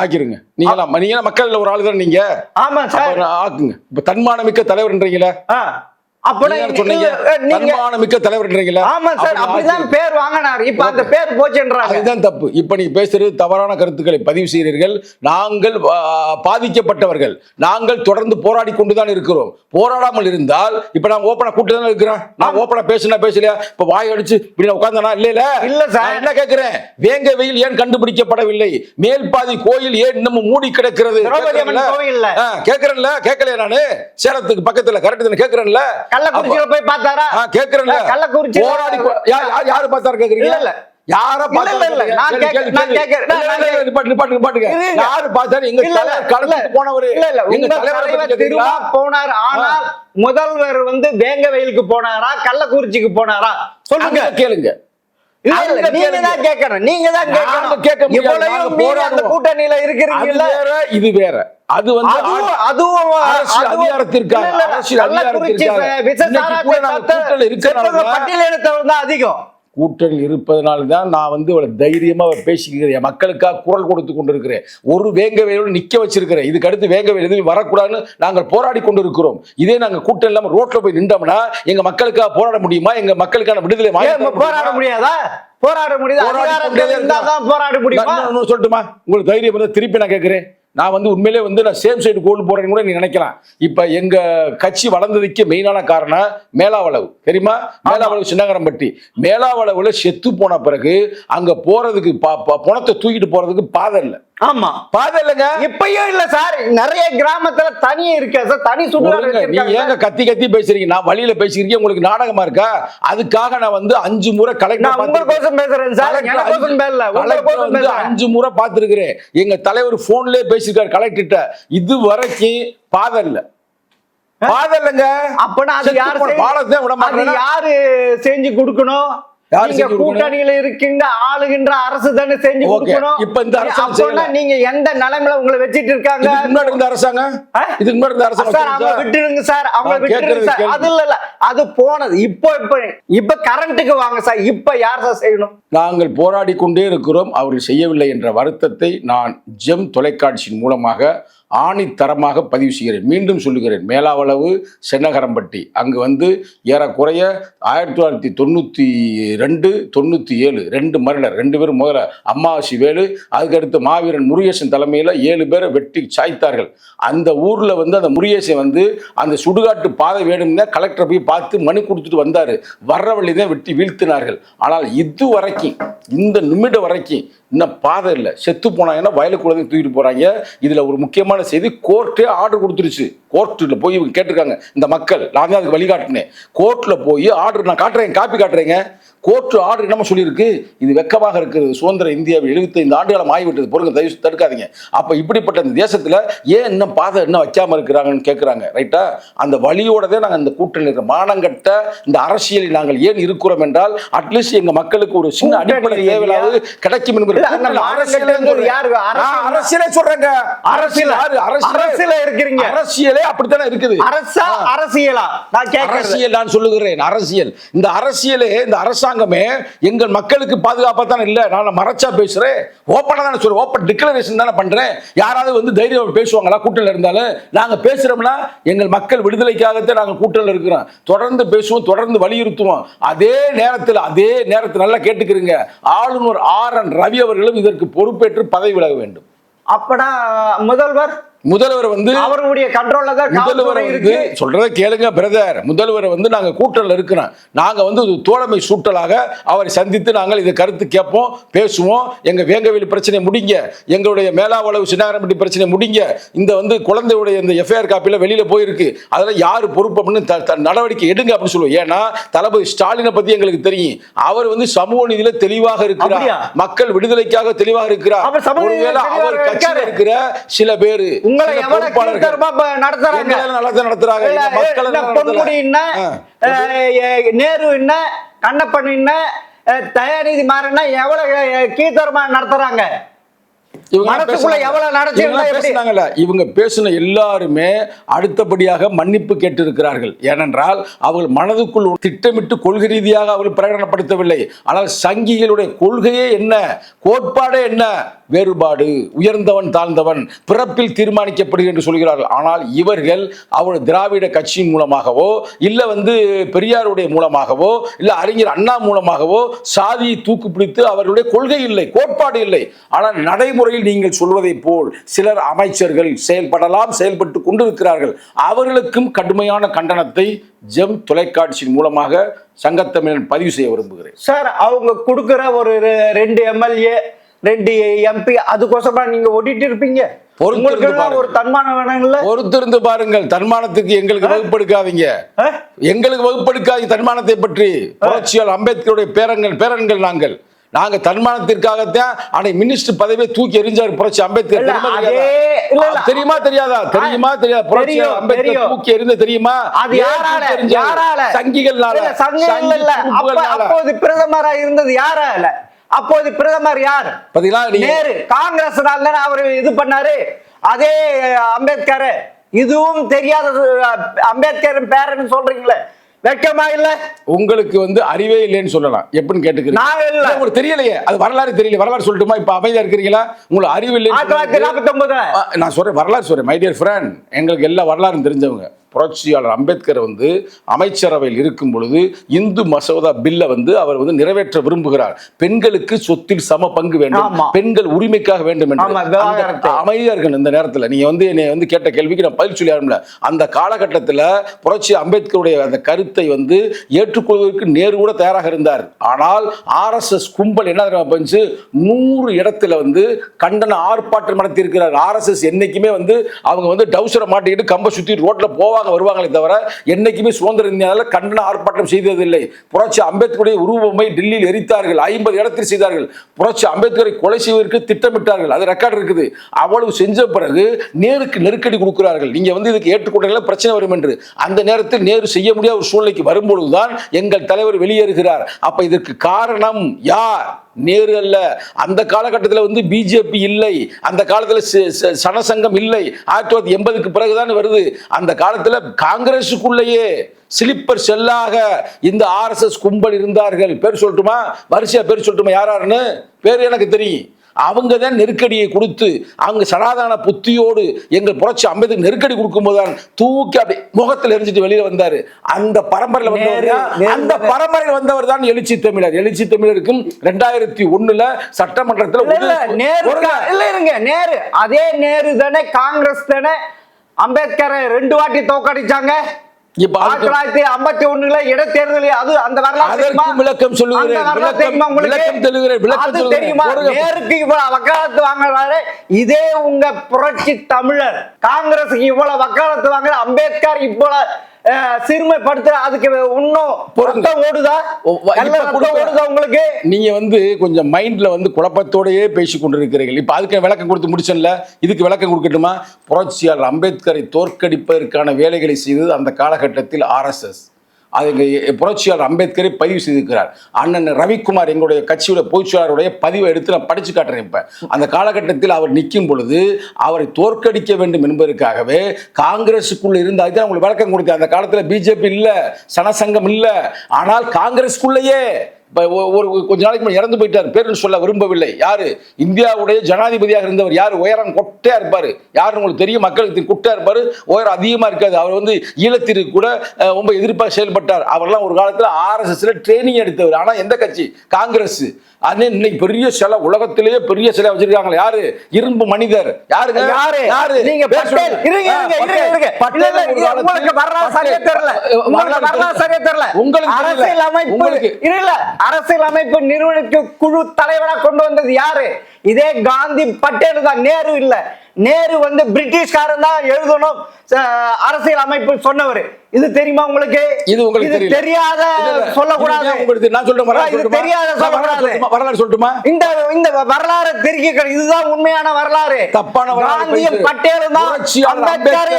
Speaker 2: ஆக்கிருங்க. நீங்க மக்கள் ஒரு ஆளு தான் நீங்க.
Speaker 1: ஆமா சார்,
Speaker 2: ஆக்குங்க. இப்ப தன்மானமிக்க தலைவர்ன்றீங்களா?
Speaker 1: சொன்னீங்க
Speaker 2: தன்மானமிக்க தலைவர்ன்றீங்களா?
Speaker 1: ஆமா சார், அப்படிதான் பேர் வாங்கினாரு. இப்ப அந்த பேர் போச்சுன்றாங்க.
Speaker 2: அதுதான் தப்பு. இப்ப நீங்க பேசுறது தவறான கருத்துக்களை பதிவு செய்கிறீர்கள். நாங்கள் பாதிக்கப்பட்டவர்கள், நாங்கள் தொடர்ந்து போராடி கொண்டுதான் இருக்கிறோம். போராடாமல் இருந்தால் இப்ப நான் ஓப்பனா கூட்டு தானே இருக்கிறேன். நான் ஓப்பனா பேசினா பேசலையா? இப்ப வாய் அடிச்சு இப்படி உட்கார்ந்தனா இல்ல சார். என்ன கேட்கிறேன், வேங்க வெயில் ஏன் கண்டுபிடிக்கப்படவில்லை? மேல் பாதி கோயில் ஏன் இன்னமும் மூடி கிடக்கிறது? கேட்கிறேன்ல, கேட்கலையா? நானு சேலத்துக்கு பக்கத்துல கரெக்ட் கேட்கிறேன்ல.
Speaker 1: கள்ளக்குறிச்சியில போய் பார்த்தாரா?
Speaker 2: கேக்குறேன்ல.
Speaker 1: கள்ளக்குறிச்சி
Speaker 2: போராடி யாரு பார்த்தாரு கேக்குறீங்க? இல்ல யார பார்த்தாரு? யாரு பார்த்தாரு? எங்க தலைவர் கடந்து போனவரு. எங்க தலைவர்
Speaker 1: திரும்ப போனார். ஆனால் முதல்வர் வேங்க வயலுக்கு போனாரா கள்ளக்குறிச்சிக்கு போனாரா சொல்லுங்க, கேளுங்க. கூட்டணியில இருக்கிறீங்கல்ல,
Speaker 2: இது வேற. அது
Speaker 1: அதிகம்
Speaker 2: கூட்டணி இருப்பதனால்தான் நான் தைரியமா பேசிக்கிறேன். மக்களுக்காக குரல் கொடுத்து கொண்டிருக்கிறேன். ஒரு வேங்கவேலோடு நிக்க வச்சிருக்கிறேன். இதுக்கு அடுத்து வேங்கவேல் எதுவும் வரக்கூடாதுன்னு நாங்கள் போராடி கொண்டிருக்கிறோம். இதே நாங்க கூட்டம் இல்லாம ரோட்ல போய் நின்றோம்னா எங்க மக்களுக்காக போராட முடியுமா? எங்க மக்களுக்கான விடுதலை
Speaker 1: போராட முடியாதா? போராட முடியுமா?
Speaker 2: சொல்லட்டுமா? உங்களுக்கு தைரியம் இருந்தா திருப்பி நான் கேட்கிறேன். நான் உண்மையிலே நான் சேம் சைடு கோல் போறேன்னு கூட நீங்க நினைக்கலாம். இப்ப எங்க கட்சி வளர்ந்ததுக்கு மெயினான காரணம் மேலாவளவு. தெரியுமா? மேலாவளவு சின்னகரம்பட்டி. மேலாவளவுல செத்து போன பிறகு அங்க போறதுக்கு பணத்தை தூக்கிட்டு போறதுக்கு பாதை இல்லை.
Speaker 1: ஆமா,
Speaker 2: பாதை இல்லைங்க.
Speaker 1: இப்பயும் இல்ல சார். நிறைய கிராமத்துல தனியே இருக்கு சார், தனி சுடுகாடு.
Speaker 2: நீங்க ஏங்க கத்தி கத்தி பேசுறீங்க? நான் வழியில பேசிக்கிறீங்க, உங்களுக்கு நாடகமா இருக்கா? அதுக்காக நான் 5 முறை கலெக்டர்
Speaker 1: பேசுறேன் சார்.
Speaker 2: 5 முறை பார்த்திருக்கிறேன். எங்க தலைவர் போன்லயே பேசிருக்காரு கலெக்டர். இது வரைக்கும் பாதை இல்ல. பாதை இல்லைங்க.
Speaker 1: அப்பனா அது யாரு
Speaker 2: பாலத்தை விட மாட்டாங்க.
Speaker 1: யாரு செஞ்சு கொடுக்கணும்? கூட்டணியில இருக்கின்ற ஆளுகின்ற அரசு தானே செஞ்சு கொடுக்கணும்.
Speaker 2: இப்ப இந்த அரசாங்கம்
Speaker 1: நீங்க எந்த நிலைமையில உங்களை வச்சிட்டு இருக்காங்க?
Speaker 2: முன்னாடி இருந்த அரசாங்கம், இதுக்கு முன்னாடி இருந்த அரசாங்கம்
Speaker 1: விட்டுருங்க சார். அவங்க விட்டுருங்க சார். அது இல்ல, அது போனது. இப்ப கரண்ட்டுக்கு வாங்க சார். இப்ப யார் சார் செய்யணும்?
Speaker 2: நாங்கள் போராடி கொண்டே இருக்கிறோம். அவர்கள் செய்யவில்லை என்ற வருத்தத்தை நான் ஜெம் தொலைக்காட்சியின் மூலமாக ஆணித்தரமாக பதிவு செய்கிறேன். மீண்டும் சொல்லுகிறேன், மேலாவளவு சென்னகரம்பட்டி அங்கு ஏறக்குறைய 1992, 97 2 மரணர். 2 பேரும் முதல்ல அம்மாவாசி வேலு, அதுக்கடுத்து மாவீரன் முருகேசன் தலைமையில் 7 பேரை வெட்டி சாய்த்தார்கள். அந்த ஊரில் அந்த முருகேசன் அந்த சுடுகாட்டு பாதை வேணும்னா கலெக்டரை போய் பார்த்து மனு கொடுத்துட்டு வந்தார். வர்ற வழி தான் வெட்டி வீழ்த்தினார்கள். ஆனால் இது வரைக்கும், இந்த நிமிடம் வரைக்கும் இன்னும் பாதை இல்லை. செத்து போனாங்கன்னா வயலுக்குள்ள தூக்கிட்டு போறாங்க. இதுல ஒரு முக்கியமான செய்தி, கோர்ட்டே ஆர்டர் கொடுத்துருச்சு. கோர்ட்டில் போய் இவங்க கேட்டிருக்காங்க இந்த மக்கள். நான் தான் அதுக்கு வழிகாட்டினேன். கோர்ட்டில் போய் ஆர்டர் நான் காட்டுறேன், காப்பி காட்டுறேங்க. கோர்ட்டு ஆர்டர் என்னமா சொல்லியிருக்கு? இது வெக்கமாக இருக்கிறது. சுதந்திர இந்தியாவில் 75 ஆண்டுகாலம் ஆகிவிட்டது. பொருங்க, தயவு தடுக்காதீங்க. அப்போ இப்படிப்பட்ட இந்த தேசத்தில் ஏன் இன்னும் பாதை என்ன வைக்காம இருக்கிறாங்கன்னு கேட்குறாங்க. ரைட்டா? அந்த வழியோடதே நாங்கள் இந்த கூட்டணி இருக்கிற மானங்கட்ட இந்த அரசியலில் நாங்கள் ஏன் இருக்கிறோம் என்றால், அட்லீஸ்ட் எங்க மக்களுக்கு ஒரு சின்ன அடிப்படை தேவையாவது கிடைக்கும் என்பது. அரசியலே சொல்றேங்க. அரசியலே இருக்கிறீங்க. அரசியலே அப்படித்தானே இருக்குது.
Speaker 1: அரசியலா
Speaker 2: அரசியல் நான் சொல்லுகிறேன். அரசியல், இந்த அரசியலே, இந்த அரசாங்கமே எங்கள் மக்களுக்கு பாதுகாப்பா தானே இல்ல. நான் மறைச்சா பேசுறேன், ஓப்பனா தானே சொல்றேன். ஓப்பன் டிக்ளரேஷன் தானே பண்றேன். யாராவது தைரியம் பேசுவாங்களா? கூட்டணியில் இருந்தாலும் நாங்க பேசுறோம்னா எங்கள் மக்கள் விடுதலைக்காகத்தான் நாங்கள் கூட்டணியில் இருக்கிறோம். தொடர்ந்து பேசுவோம், தொடர்ந்து வலியுறுத்துவோம். அதே நேரத்தில் நல்லா கேட்டுக்கிறீங்க, ஆளுநர் RN ரவி அவர்களும் இதற்கு பொறுப்பேற்று பதவி விலக வேண்டும்.
Speaker 1: அப்படா முதல்வர் அவருடைய கண்ட்ரோல்ல தான்
Speaker 2: முதல்வர் சொல்றத கேளுங்க பிரதர். முதல்வர் நாங்க கூட்டல்ல இருக்கிறோம். நாங்க தோழமை சூட்டலாக அவரை சந்தித்து நாங்கள் இதை கருத்து கேட்போம், பேசுவோம். எங்க வேங்கவேலி பிரச்சனை முடிங்க, எங்களுடைய மேலாவளவு சின்னகரம்பட்டி பிரச்சனை முடிங்க. இந்த குழந்தையுடைய இந்த FIR காப்பியில வெளியில போயிருக்கு, அதெல்லாம் யாரு பொறுப்பு அப்படின்னு நடவடிக்கை எடுங்க அப்படின்னு சொல்லுவோம். ஏன்னா தளபதி ஸ்டாலினை பத்தி எங்களுக்கு தெரியும். அவர் சமூக நீதியில தெளிவாக இருக்கிறார், மக்கள் விடுதலைக்காக தெளிவாக இருக்கிறார். ஒருவேளை அவர் கட்சியில் இருக்கிற சில பேரு
Speaker 1: உங்களை
Speaker 2: சில
Speaker 1: எவ்வளவு
Speaker 2: பொறுப்பாளர்கள்
Speaker 1: கீழ்த்தரமா நடத்துறாங்க.
Speaker 2: எங்களால நல்லா நடத்துறாங்க.
Speaker 1: இல்ல,
Speaker 2: எங்க மக்களை
Speaker 1: இல்ல,
Speaker 2: நல்லா
Speaker 1: பொன்முடி என்ன, நேரு என்ன, கண்ணப்பன் என்ன, தயாநிதி மாறன் எவ்வளவு கீழ்த்தரமா நடத்துறாங்க. மனசுக்குள்ள எவ்வளவு நடத்திருந்தா
Speaker 2: இவங்க பேசின எல்லாருமே அடுத்தபடியாக மன்னிப்பு கேட்டு இருக்கிறார்கள். ஏனென்றால் அவர்கள் மனதுக்குள் திட்டமிட்டு கொள்கை ரீதியாக அவர்கள் பிரகடனப்படுத்தவில்லை. ஆனால் சங்கிகளுடைய கொள்கையே என்ன, கோட்பாடே என்ன, வேறுபாடு, உயர்ந்தவன் தாழ்ந்தவன், பிறப்பில் தீர்மானிக்கப்படுகிறது என்று சொல்கிறார்கள். ஆனால் இவர்கள் அவருடைய திராவிட கட்சியின் மூலமாகவோ இல்ல பெரியாருடைய மூலமாகவோ இல்ல அறிஞர் அண்ணா மூலமாகவோ சாதியை தூக்குப்பிடித்து அவர்களுடைய கொள்கை இல்லை, கோட்பாடு இல்லை. ஆனால் நடைமுறையில் நீங்கள் சொல்வதை போல் சிலர் அமைச்சர்கள் செயல்பட்டு கொண்டிருக்கிறார்கள். அவர்களுக்கும் கடுமையான கண்டனத்தை ஜெம் தொலைக்காட்சியின் மூலமாக சங்கத்தமிழன் பதிவு செய்ய விரும்புகிறேன்.
Speaker 1: சார், அவங்க கொடுக்கிற ஒரு 2 எம்எல்ஏ 2 எம்பி அதுக்கோசமா நீங்க ஓட்டிட்டு இருப்பீங்க. ஒரு தன்மானம் வேணும்ல,
Speaker 2: பொறுத்திருந்து பாருங்கள். தன்மானத்துக்கு எங்களுக்கு வகுப்படுக்காதீங்க, எங்களுக்கு வகுப்படுக்காதீங்க தன்மானத்தை பற்றி. புரட்சியாளர் அம்பேத்கருடைய பேரன்கள் நாங்க தன்மானத்திற்காகத்தான் மினிஸ்டர் பதவியை தூக்கி எறிஞ்சார் புரட்சி அம்பேத்கர். தெரியுமா தெரியாதா? புரட்சியாளர் அம்பேத்கர் தூக்கி எறிந்த தெரியுமா? சங்கிகள்னால.
Speaker 1: அப்போது பிரதமராக இருந்தது யாரால? அப்போது பிரதமர் யார்? நேரு. காங்கிரஸ்னால தானே அவர் இது பண்ணாரு. அதே அம்பேத்கர். இதுவும் தெரியாத அம்பேத்கர் பேரன் சொல்றீங்களே, வெக்கமா இல்ல?
Speaker 2: உங்களுக்கு அறிவே இல்லைன்னு சொல்லலாம். எப்படின்னு கேட்டுக்கிறீங்க? உங்களுக்கு தெரியலையே, அது வரலாறு தெரியல. வரலாறு சொல்லட்டுமா? இப்ப அமைதியா இருக்கிறீங்களா? உங்களுக்கு அறிவு இல்லை.
Speaker 1: 1949
Speaker 2: நான் சொல்றேன், வரலாறு சொல்றேன். மை டியர் ஃப்ரெண்ட், எங்களுக்கு எல்லா வரலாறும் தெரிஞ்சவங்க. புரட்சியாளர் அம்பேத்கர் அமைச்சரவையில் இருக்கும் பொழுது இந்து மசோதா பில்லை அவர் நிறைவேற்ற விரும்புகிறார். பெண்களுக்கு சொத்தில் சம பங்கு வேண்டும், பெண்கள் உரிமைக்காக வேண்டும் என்று. அமைதியார்கள் இந்த நேரத்தில் நீங்க என்னை கேட்ட கேள்விக்கு நான் பதில் சொல்லி அந்த காலகட்டத்தில் புரட்சி அம்பேத்கருடைய அந்த கருத்தை ஏற்றுக்கொள்வதற்கு நேரு கூட தயாராக இருந்தார். ஆனால் RSS கும்பல் என்ன 100 இடத்துல கண்டன ஆர்ப்பாட்டம் நடத்தி இருக்கிறார். RSS என்னைக்குமே அவங்க டவுசரை மாட்டிக்கிட்டு கம்ப சுத்தி ரோட்ல போவாங்க வருவாங்களே தவிர என்னைக்குமே சுதந்திர இந்தியாவில் கண்டன ஆர்ப்பாட்டம் செய்ததில்லை. புரட்சி அம்பேத்கருடைய உருவமை டெல்லியில் எரித்தார்கள், 50 இடத்தில் செய்தார்கள். புரட்சி அம்பேத்கரை கொலை செய்வதற்கு திட்டமிட்டார்கள், அது ரெக்கார்டு இருக்குது. அவ்வளவு செஞ்ச பிறகு நேருக்கு நெருக்கடி கொடுக்கிறார்கள். நீங்க இதுக்கு ஏற்றுக்கொண்டீங்களா பிரச்சனை வரும் என்று. அந்த நேரத்தில் நேரு செய்ய முடியாத ஒரு சூழ்நிலைக்கு வரும்பொழுதுதான் எங்கள் தலைவர் வெளியேறுகிறார். அப்ப இதற்கு காரணம் யார்? நேரு அல்ல. அந்த காலகட்டத்தில் பிஜேபி இல்லை, அந்த காலத்தில் சனசங்கம் இல்லை. 1980க்கு பிறகுதான் வருது. அந்த காலத்தில் காங்கிரசுக்குள்ளேயே ஸ்லிப்பர் செல்லாக இந்த RSS கும்பல் இருந்தார்கள். பேர் சொல்லட்டுமா? வரிசையா பேர் சொல்லட்டுமா? யாராருன்னு பேர் எனக்கு தெரியும். அவங்க தான் நெருக்கடியை கொடுத்து அவங்க சனாதன புத்தியோடு எங்கள் புரட்சி அம்பேத்கர் நெருக்கடி கொடுக்கும் போதுதான் தூக்கி அப்படி முகத்தில் எரிஞ்சிட்டு வெளியில வந்தாரு. அந்த பரம்பரையில் வந்தவர் தான் எழுச்சி தமிழர். எழுச்சி தமிழருக்கும் 2001 சட்டமன்றத்தில்
Speaker 1: நேரு. அதே நேரு தானே, காங்கிரஸ் தானே அம்பேத்கரை 2 வாட்டி தோக்கடிச்சாங்க. 1951 இடைத்தேர்தல். அது அந்த வரலாறு
Speaker 2: விளக்கம் சொல்லுகிறேன்.
Speaker 1: நேருக்கு இவ்வளவு வக்காலத்து வாங்குறாரு. இதே உங்க புரட்சி தமிழர் காங்கிரஸுக்கு இவ்வளவு வக்காலத்து வாங்குற அம்பேத்கர் இவ்வளவு சிறுமைப்படுத்துற, அதுக்கு இன்னும் ஓடுதா உங்களுக்கு?
Speaker 2: நீங்க கொஞ்சம் மைண்ட்ல குழப்பத்தோடயே பேசி கொண்டிருக்கிறீர்கள். இப்ப அதுக்கு விளக்கம் கொடுத்து முடிச்சல, இதுக்கு விளக்கம் கொடுக்கட்டுமா? புரட்சியாளர் அம்பேத்கரை தோற்கடிப்பதற்கான வேலைகளை செய்தது அந்த காலகட்டத்தில் RSS. அதுக்கு புரட்சியாளர் அம்பேத்கரை பதிவு செய்திருக்கிறார். அண்ணன் ரவிக்குமார் எங்களுடைய கட்சியோட பொதுச்செயலாளருடைய பதிவை எடுத்து நான் படிச்சு காட்டுறேன். இப்ப அந்த காலகட்டத்தில் அவர் நிற்கும் பொழுது அவரை தோற்கடிக்க வேண்டும் என்பதற்காகவே காங்கிரசுக்குள்ள இருந்த அதுதான் உங்களுக்கு விளக்கம் கொடுத்தேன். அந்த காலத்தில் பிஜேபி இல்ல, சனசங்கம் இல்ல, ஆனால் காங்கிரஸ்குள்ளேயே கொஞ்ச நாளைக்கு இறந்து போயிட்டார். பேரு சொல்ல விரும்பவில்லை. யாரு? இந்தியாவுடைய ஜனாதிபதியாக இருந்தவர். யாரு? உயரம் கொட்டையா இருப்பாரு. யாருன்னு உங்களுக்கு தெரியும். மக்களுக்கு குட்டையா இருப்பாரு, உயரம் அதிகமா இருக்காது. அவர் ஈழத்திற்கு கூட ரொம்ப எதிர்ப்பாக செயல்பட்டார். அவர்லாம் ஒரு காலத்துல RSSல ட்ரைனிங் எடுத்தவர். ஆனா எந்த கட்சி? காங்கிரஸ். இன்னைக்கு பெரிய சிலை, உலகத்திலேயே பெரிய சிலை வச்சிருக்காங்க. யாரு? இரும்பு மனிதர். யாருங்க? யாரு? நீங்க
Speaker 1: அரசியல் அமைப்பு நிறுவனக்கு குழு தலைவராக கொண்டு வந்தது யாரு? இதே காந்தி பட்டேல் தான். நேரு இல்ல. நேரு வந்து பிரிட்டிஷ்காரன் தான் எழுதணும் அரசியல் அமைப்பு சொன்னவர். இது தெரியுமா உங்களுக்கு?
Speaker 2: இது உங்களுக்கு
Speaker 1: தெரியாத சொல்லக்கூடாது.
Speaker 2: நான் சொல்றேன்,
Speaker 1: தெரியாத சொல்லக்கூடாது.
Speaker 2: வரலாறு சொல்லட்டுமா?
Speaker 1: இந்த வரலாறு தெரிவிக்க, இதுதான் உண்மையான வரலாறு.
Speaker 2: தப்பான
Speaker 1: காந்தியும் பட்டேலும் தான் அம்பேத்கர்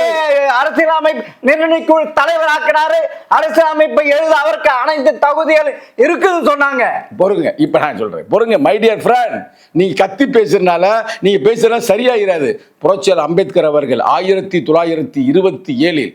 Speaker 1: அரசியல் அமைப்பு நிர்ணயிக்குழு தலைவராக்கினாரு. அரசியல் அமைப்பை எழுத அவருக்கு அனைத்து தகுதிகள் இருக்குன்னு சொன்னாங்க.
Speaker 2: பொறுங்க, இப்ப நான் சொல்றேன் பொறுங்க. மை டியர் ஃப்ரெண்ட், நீங்க கத்தி பேசுறதுனால நீங்க பேசுறது சரியாகிறாது. புரட்சியாளர் அம்பேத்கர் அவர்கள் 1927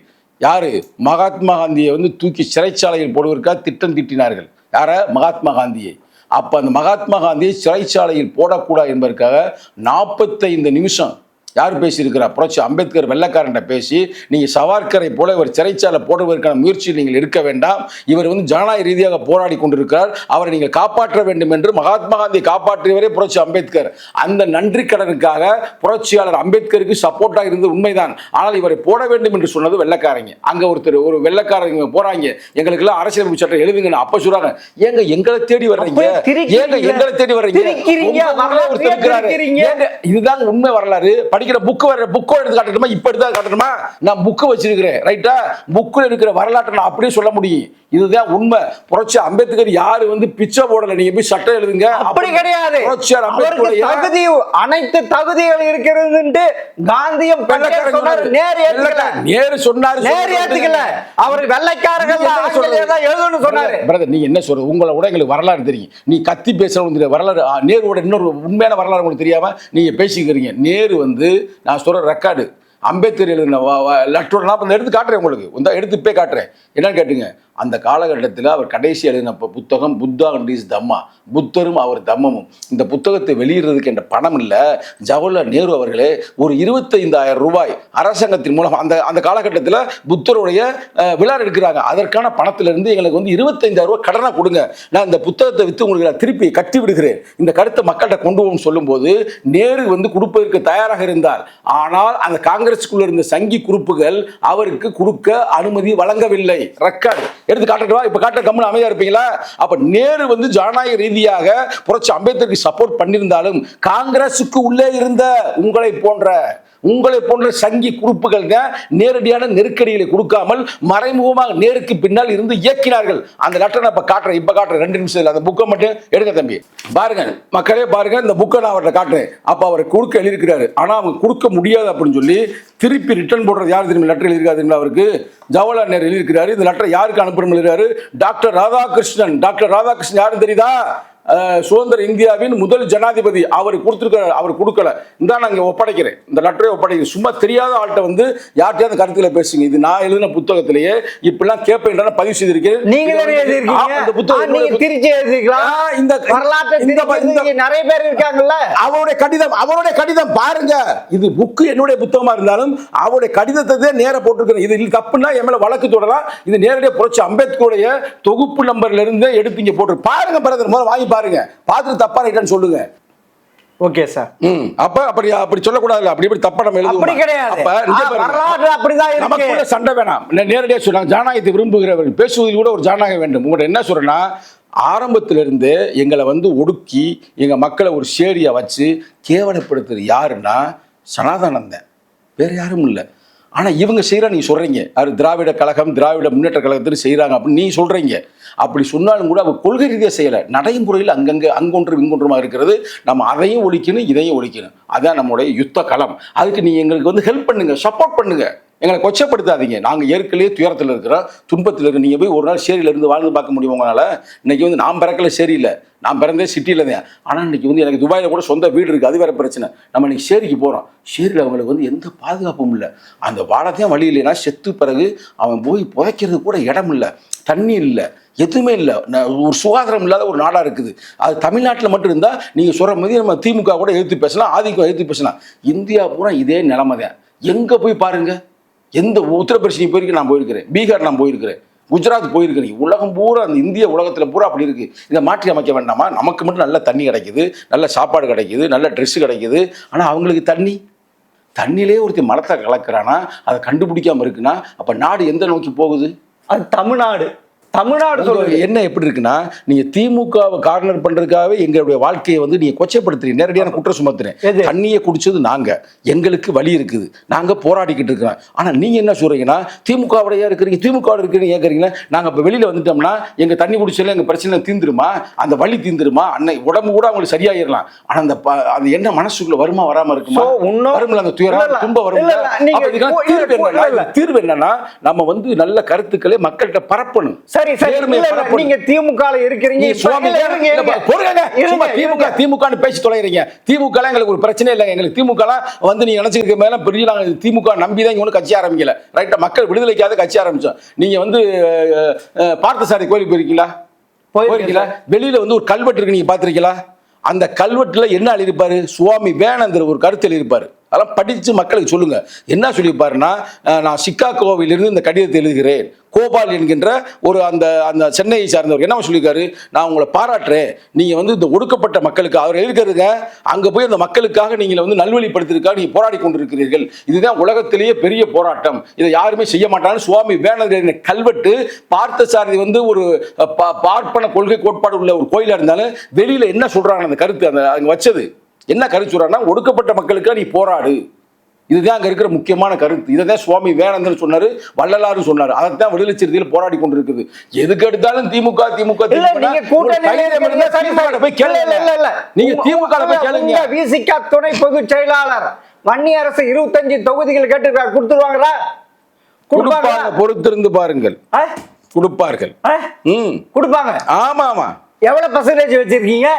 Speaker 2: யாரு மகாத்மா காந்தியை வந்து தூக்கி சிறைச்சாலையில் போடுவதற்காக திட்டம் தீட்டினார்கள். யார? மகாத்மா காந்தியை. அப்ப அந்த மகாத்மா காந்தியை சிறைச்சாலையில் போடக்கூடாது என்பதற்காக 45 நிமிஷம் யார் பேசியிருக்கிறார்? புரட்சி அம்பேத்கர் வெள்ளைக்காரன் பேசி, நீங்க சவார்கரை போல இவர் சிறைச்சாலை போடுவதற்கான முயற்சியில் நீங்கள் இருக்க வேண்டாம், இவர் வந்து ஜனநாயக ரீதியாக போராடி கொண்டிருக்கிறார், அவரை நீங்கள் காப்பாற்ற வேண்டும் என்று மகாத்மா காந்தியை காப்பாற்றியவரே புரட்சி அம்பேத்கர். அந்த நன்றி கடனுக்காக புரட்சியாளர் அம்பேத்கருக்கு சப்போர்ட்டாக இருந்தது உண்மைதான். ஆனால் இவரை போட வேண்டும் என்று சொன்னது வெள்ளைக்காரங்க. அங்க ஒரு வெள்ளைக்காரங்க போறாங்க, எங்களுக்கு எல்லாம் அரசியல் சட்டம் எழுதுங்க. அப்ப சொல்றாங்க, ஏங்க எங்களை தேடி வர்றீங்க, ஏங்க எங்களை தேடி வர்றீங்க, இதுதான் உண்மை வரலாறு. படிக்கிற புக்கோ எடுத்து காட்டணுமா? இப்ப எடுத்து காட்டணுமா? நான் புக்கு வச்சிருக்கிறேன், ரைட்டா? புக்கில் இருக்கிற வரலாற்றை நான் அப்படியே சொல்ல முடியும். இதுதான் உண்மை. புரட்சி அம்பேத்கர் யாரு வந்து பிச்சை போடல, நீங்க போய் சட்டம் எழுதுங்க, அப்படி கிடையாது. தகுதி, அனைத்து தகுதிகள் இருக்கிறது காந்தியும் நேரு சொன்னாரு. நேரு ஏத்துக்கல, அவர் வெள்ளைக்காரர்கள் எழுதணும்னு சொன்னாரு. பிரதர், நீங்க என்ன சொல்றது? உங்களை விட எங்களுக்கு வரலாறு தெரியும். நீ கத்தி பேசுற வரலாறு, நேருவோட இன்னொரு உண்மையான வரலாறு உங்களுக்கு தெரியாம நீங்க பேசிக்கிறீங்க. நேரு வந்து நான் சொல்ற ரெக்கார்டு, அம்பேத்கர் எழுதின லெட்டர் நான் எடுத்து காட்டுறேன் உங்களுக்கு, எடுத்து போய் காட்டுறேன். என்னன்னு கேட்டுங்க, அந்த காலகட்டத்தில் அவர் கடைசி எழுதின புத்தகம் புத்தா அண்ட் இஸ் தம்மா, புத்தரும் அவர் தம்மமும். இந்த புத்தகத்தை வெளியிடுறதுக்கு என்ற பணம் இல்லை. ஜவஹர்லால் நேரு அவர்களே ஒரு 25,000 ரூபாய் அரசாங்கத்தின் மூலம் அந்த காலகட்டத்தில் புத்தருடைய விழா எடுக்கிறாங்க. அதற்கான பணத்திலிருந்து எங்களுக்கு வந்து 25,000 ரூபாய் கடனை கொடுங்க, நான் இந்த புத்தகத்தை விற்று உங்களுக்கு நான் திருப்பி கட்டி விடுகிறேன், இந்த கருத்தை மக்கள்கிட்ட கொண்டு போகும் சொல்லும்போது நேரு வந்து கொடுப்பதற்கு தயாராக இருந்தார். ஆனால் அந்த காங்கிரஸுக்குள்ள இருந்த சங்கி குரூப்புகள் அவருக்கு கொடுக்க அனுமதி வழங்கவில்லை. ரெக்கார்டு எடுத்து காட்டுறா, இப்ப காட்டுற கம்முன்னு அமைதியா இருப்பீங்களா? அப்ப நேரு வந்து ஜனநாயக ரீதியாக புரட்சி அம்பேத்கருக்கு சப்போர்ட் பண்ணியிருந்தாலும் காங்கிரசுக்கு உள்ளே இருந்த உங்களை போன்ற சங்கி குரூப்புகள் நேரடியான நெருக்கடிகளை கொடுக்காமல் மறைமுகமாக நேருக்கு பின்னால் இருந்து இயக்கினார்கள். அந்த லெட்டர் இப்ப காட்டுறேன் 2 நிமிஷம். அந்த புக்கை மட்டும் எடுங்க தம்பி, பாருங்க மக்களே, பாருங்க இந்த புக்கை நான் அவர்கிட்ட காட்டுறேன். அப்ப அவர் கொடுக்க எழுதியிருக்கிறாரு, ஆனா அவங்க கொடுக்க முடியாது அப்படின்னு சொல்லி திருப்பி ரிட்டர்ன் போடுறது யார் தெரியுமா? லெட்டர் எழுதியிருக்காரு அவருக்கு ஜவஹர்லால் நேரு எழுதியிருக்கிறாரு. இந்த லெட்டர் யாருக்கு அனுப்பணும் எழுதுறாரு? டாக்டர் ராதாகிருஷ்ணன். டாக்டர் ராதாகிருஷ்ணன் யாரும் தெரியுதா? சுதந்திர இந்தியாவின் முதல் ஜனாதிபதி. அவர் கொடுத்திருக்கிறார், அவர் கொடுக்கல. இந்த நான் ஒப்படைக்கிறேன், இந்த லெட்டரை ஒப்படைக்கிறேன். சும்மா தெரியாத ஆள்கிட்ட வந்து யார்கிட்டயாவது கருத்துல பேசுங்க. இது நான் எழுதின புத்தகத்திலேயே இப்பெல்லாம் கேட்பேன் பதிவு செய்திருக்கேன். நீங்க இந்த புத்தகம் நிறைய பேர் இருக்காங்கல்ல, அவருடைய கடிதம் பாருங்க. இது புக்கு என்னுடைய புத்தகமா இருந்தாலும் அவருடைய கடிதத்தை நேர போட்டிருக்கிறேன். இது தப்புன்னா என் மேல வழக்கு தொடரலாம். இது நேரடியாக புரட்சி அம்பேத்கருடைய தொகுப்பு நம்பர்ல இருந்து எடுத்து இங்க போட்டு பாருங்க. பிரதர் முதல்ல வாங்கி பாருங்க, பார்த்துட்டு தப்பா ரைட்டான்னு சொல்லுங்க.
Speaker 1: Okay sir.
Speaker 2: அப்படி சொல்லக்கூடாது, அப்படி தப்பா நம்ம எழுதுவோம். அப்படி கிடையாது,
Speaker 1: வரலாறு அப்படிதான் இருக்கு.
Speaker 2: நமக்குள்ள சண்டை வேணாம். நேரடியாக சொன்னாங்க, ஜனநாயகத்தை விரும்புகிறவர்கள் பேசுவதில் கூட ஒரு ஜனநாயகம் வேண்டும். உங்கள்கிட்ட என்ன சொல்றேன்னா, ஆரம்பத்திலிருந்து எங்களை வந்து ஒடுக்கி எங்க மக்களை ஒரு சேரியை வச்சு கேவலப்படுத்துறது யாருன்னா சனாதனந்தன், வேற யாரும் இல்லை. ஆனால் இவங்க செய்கிற நீ சொல்கிறீங்க, அது திராவிட கழகம் திராவிட முன்னேற்ற கழகத்தில் செய்கிறாங்க அப்படின்னு நீ சொல்கிறீங்க. அப்படி சொன்னாலும் கூட அவங்க கொள்கை ரீதியாக செய்யலை, நடைமுறையில் அங்கொன்று இங்கொன்றுமா இருக்கிறது. நம்ம அதையும் ஒழிக்கணும், இதையும் ஒழிக்கணும். அதான் நம்மளுடைய யுத்த களம். அதுக்கு நீ எங்களுக்கு வந்து ஹெல்ப் பண்ணுங்க, சப்போர்ட் பண்ணுங்க, எங்களை கொச்சப்படுத்தாதீங்க. நாங்கள் ஏற்கனவே துயரத்தில் இருக்கிறோம், துன்பத்தில் இருக்கிறோம். நீங்கள் போய் ஒரு நாள் சேரியிலேருந்து வாழ்ந்து பார்க்க முடியும் உங்களால்? இன்னைக்கு வந்து நான் பிறக்கல சேரியில், நான் பிறந்தே சிட்டியில் தான். ஆனால் இன்னைக்கு வந்து எனக்கு துபாயில் கூட சொந்த வீடு இருக்குது, அது வேறு பிரச்சனை. நம்ம இன்னைக்கு சேரிக்கு போகிறோம், சேரியில் அவங்களுக்கு வந்து எந்த பாதுகாப்பும் இல்லை. அந்த வாழத்தையும் வழி இல்லைன்னா செத்து பிறகு அவன் போய் புதைக்கிறது கூட இடம் இல்லை, தண்ணி இல்லை, எதுவுமே இல்லை. ஒரு சுகாதாரம் இல்லாத ஒரு நாடாக இருக்குது. அது தமிழ்நாட்டில் மட்டும் இருந்தால் நீங்கள் சொல்கிற மாதிரி நம்ம திமுக கூட எதிர்த்து பேசலாம், அதிமுக எதிர்த்து பேசலாம். இந்தியா பூரா இதே நிலைமை தான். எங்கே போய் பாருங்கள், எந்த உத்தரப்பிரதேச போயிருக்கேன், நான் போயிருக்கிறேன், பீகார் நான் போயிருக்கிறேன், குஜராத் போயிருக்கிறேன். உலகம் பூரா, அந்த இந்திய உலகத்தில் பூரா அப்படி இருக்குது. இதை மாற்றி அமைக்க வேண்டாமா? நமக்கு மட்டும் நல்ல தண்ணி கிடைக்குது, நல்ல சாப்பாடு கிடைக்குது, நல்ல ட்ரெஸ்ஸு கிடைக்குது. ஆனால் அவங்களுக்கு தண்ணியிலே ஒருத்தி மலத்தை கலக்கிறானா, அதை கண்டுபிடிக்காமல் இருக்குன்னா அப்போ நாடு எந்த நோக்கி போகுது?
Speaker 1: அது தமிழ்நாடு. தமிழ்நாடு சொல்லுங்க.
Speaker 2: என்ன எப்படி இருக்குன்னா, நீங்க திமுகவை கார்னர் பண்றதுக்காகவே எங்களுடைய வாழ்க்கையை வந்து நீங்க கொச்சைப்படுத்துறீங்க. நேரடியான குற்றம் சுமத்துறேன். தண்ணியை குடிச்சது நாங்க, எங்களுக்கு வலி இருக்குது, நாங்க போராடிக்கிட்டு இருக்கிறோம். ஆனா நீங்க என்ன சொல்றீங்கன்னா, திமுகவுடைய இருக்கிறீங்க, திமுக இருக்கிறீங்க கேட்கறீங்களா? நாங்க இப்ப வெளியில வந்துட்டோம்னா எங்க தண்ணி குடிச்சல எங்க பிரச்சனை தீந்துருமா, அந்த வலி தீந்துருமா, அன்னை உடம்பு கூட அவங்களுக்கு சரியாயிரலாம். ஆனா அந்த என்ன மனசுக்குள்ள வருமா வராம இருக்குமா? வரும்ல, அந்த துயரம் துன்பம் வரும்ல. தீர்வு என்னன்னா, நம்ம வந்து நல்ல கருத்துக்களை மக்கள்கிட்ட பரப்பணும்.
Speaker 1: சரி சரி, நீங்க திமுக இருக்கிறீங்க,
Speaker 2: திமுக பேசி தொலைறீங்க. திமுக எங்களுக்கு ஒரு பிரச்சனை இல்லைங்க. எங்களுக்கு திமுக வந்து நீங்க நினைச்சிருக்க மேல பெரிய நாங்க திமுக நம்பிதான் இங்க ஒன்றும் கட்சி ஆரம்பிக்கல. ரைட்டா, மக்கள் விடுதலைக்காக கட்சி ஆரம்பிச்சோம். நீங்க வந்து பார்த்தசாரதி கோயிலுக்கு போயிருக்கீங்களா? போயிருக்கீங்களா? வெளியில வந்து ஒரு கல்வெட்டு இருக்கு, நீங்க பாத்திருக்கீங்களா? அந்த கல்வெட்டுல என்ன எழுதியிருப்பாரு? சுவாமி வேணாந்தர் ஒரு கருத்து எழுதியிருப்பாரு. அதெல்லாம் படிச்சு மக்களுக்கு சொல்லுங்க. என்ன சொல்லியிருப்பாருன்னா, நான் சிக்காகோவிலிருந்து இந்த கடிதத்தை எழுதுகிறேன். கோபால் என்கின்ற ஒரு அந்த அந்த சென்னையை சார்ந்தவர் என்ன சொல்லியிருக்காரு? நான் உங்களை பாராட்டுறேன், நீங்க வந்து இந்த ஒடுக்கப்பட்ட மக்களுக்கு அவர் எழுதுறதுங்க, அங்க போய் அந்த மக்களுக்காக நீங்க வந்து நல்வழிப்படுத்திருக்காக நீங்க போராடி கொண்டிருக்கிறீர்கள். இதுதான் உலகத்திலேயே பெரிய போராட்டம், இதை யாருமே செய்ய மாட்டாங்க. சுவாமி வேணாந்தர் கல்வெட்டு பார்த்தசாரதி வந்து ஒரு பார்ப்பன கொள்கை கோட்பாடு உள்ள ஒரு கோயிலா இருந்தாலும் வெளியில என்ன சொல்றாங்க அந்த கருத்து, அந்த அங்க வச்சது என்ன கருத்து சொல்றாங்கன்னா, ஒடுக்கப்பட்ட மக்களுக்கு நீ போராடு. இதுதான் அங்க இருக்கிற முக்கியமான கருத்து. இதைதான் சுவாமி வேணாந்தர் சொன்னாரு, வள்ளலாறு சொன்னாரு. அதைத்தான் விடுதலை சிறுத்தைகள் போராடி கொண்டிருக்குது. எதுக்கு எடுத்தாலும் திமுக திமுக
Speaker 1: போய் கேளுங்க. விசிக துணை பொதுச் செயலாளர் வன்னியரசு 25 தொகுதிகள் கேட்டிருக்காரு, கொடுத்துருவாங்களா?
Speaker 2: கொடுப்பாங்க, பொறுத்திருந்து பாருங்கள். கொடுப்பார்கள்,
Speaker 1: கொடுப்பாங்க.
Speaker 2: ஆமா ஆமா.
Speaker 1: எவ்வளவு பர்சன்டேஜ் வச்சிருக்கீங்க?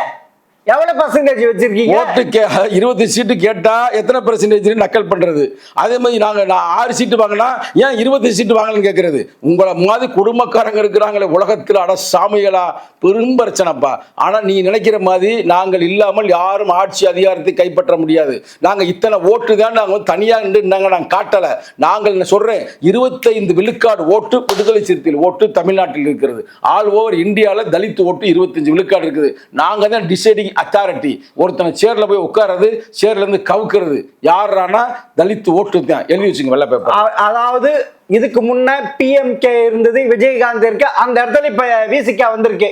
Speaker 1: எவ்வளவு பர்சன்டேஜ் வச்சிருக்கீங்க?
Speaker 2: ஓட்டுக்கு 20 சீட்டு கேட்டா எத்தனை பெர்சன்டேஜ் நக்கல் பண்றது. அதே மாதிரி நாங்க 6 சீட்டு வாங்கினா ஏன் 20 சீட்டு வாங்கலன்னு கேட்கறது. உங்களை மாதிரி குடும்பக்காரங்க இருக்கிறாங்களே உலகத்தில், அட சாமிகளா, பெரும் பிரச்சனைப்பா. ஆனா நீ நினைக்கிற மாதிரி நாங்கள் இல்லாமல் யாரும் ஆட்சி அதிகாரத்தை கைப்பற்ற முடியாது. நாங்க இத்தனை ஓட்டு தான் நாங்க தனியா நாங்க காட்டல. நாங்கள் சொல்றேன், 25 விழுக்காடு ஓட்டு விடுதலை சிறுத்தைகள் ஓட்டு தமிழ்நாட்டில் இருக்கிறது. ஆல் ஓவர் இந்தியாவில் தலித் ஓட்டு 25 விழுக்காடு இருக்குது. நாங்க தான் டிசைடிங் அத்தாரிட்டி. ஒருத்தனை சேர்ல போய் உட்கார்றது, சேர்ல இருந்து கவுக்கிறது யாரானா தலித் ஓட்டு தான். எழுதி வச்சுங்க வெள்ளை பேப்பர்.
Speaker 1: அதாவது இதுக்கு முன்ன பிஎம்கே இருந்தது, விஜயகாந்த் இருக்கு, அந்த இடத்துல இப்ப விசிக வந்திருக்கு.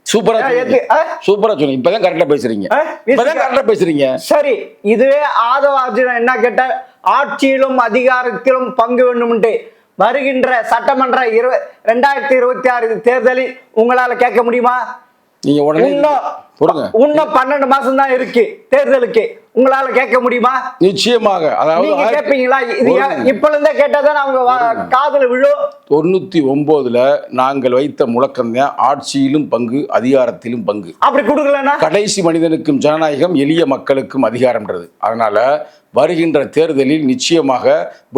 Speaker 2: சூப்பரா சூப்பரா சொன்னீங்க. இப்பதான் கரெக்டா பேசுறீங்க, இப்பதான் கரெக்டா பேசுறீங்க.
Speaker 1: சரி, இதுவே ஆதவ அர்ஜுனா என்ன கேட்ட, ஆட்சியிலும் அதிகாரத்திலும் பங்கு வேண்டும்ட்டு வருகின்ற சட்டமன்ற 2026 தேர்தலில் உங்களால கேட்க முடியுமா?
Speaker 2: நீங்க உடனே
Speaker 1: இன்னும் 12 மாசம் தான் இருக்கு தேர்தலுக்கு, உங்களால கேட்க முடியுமா?
Speaker 2: நிச்சயமாக. அதாவது
Speaker 1: நீங்க கேட்பீங்களா? இப்ப இருந்தே கேட்டாதான் அவங்க காதுல விழும்.
Speaker 2: 99ல நாங்கள் வைத்த முழக்கம் தான் ஆட்சியிலும் பங்கு, அதிகாரத்திலும் பங்கு.
Speaker 1: அப்படி கொடுக்கலன்னா கடைசி
Speaker 2: மனிதனுக்கும் ஜனநாயகம், எளிய மக்களுக்கும் அதிகாரம்ன்றது. அதனால வருகின்ற தேர்தலில் நிச்சயமாக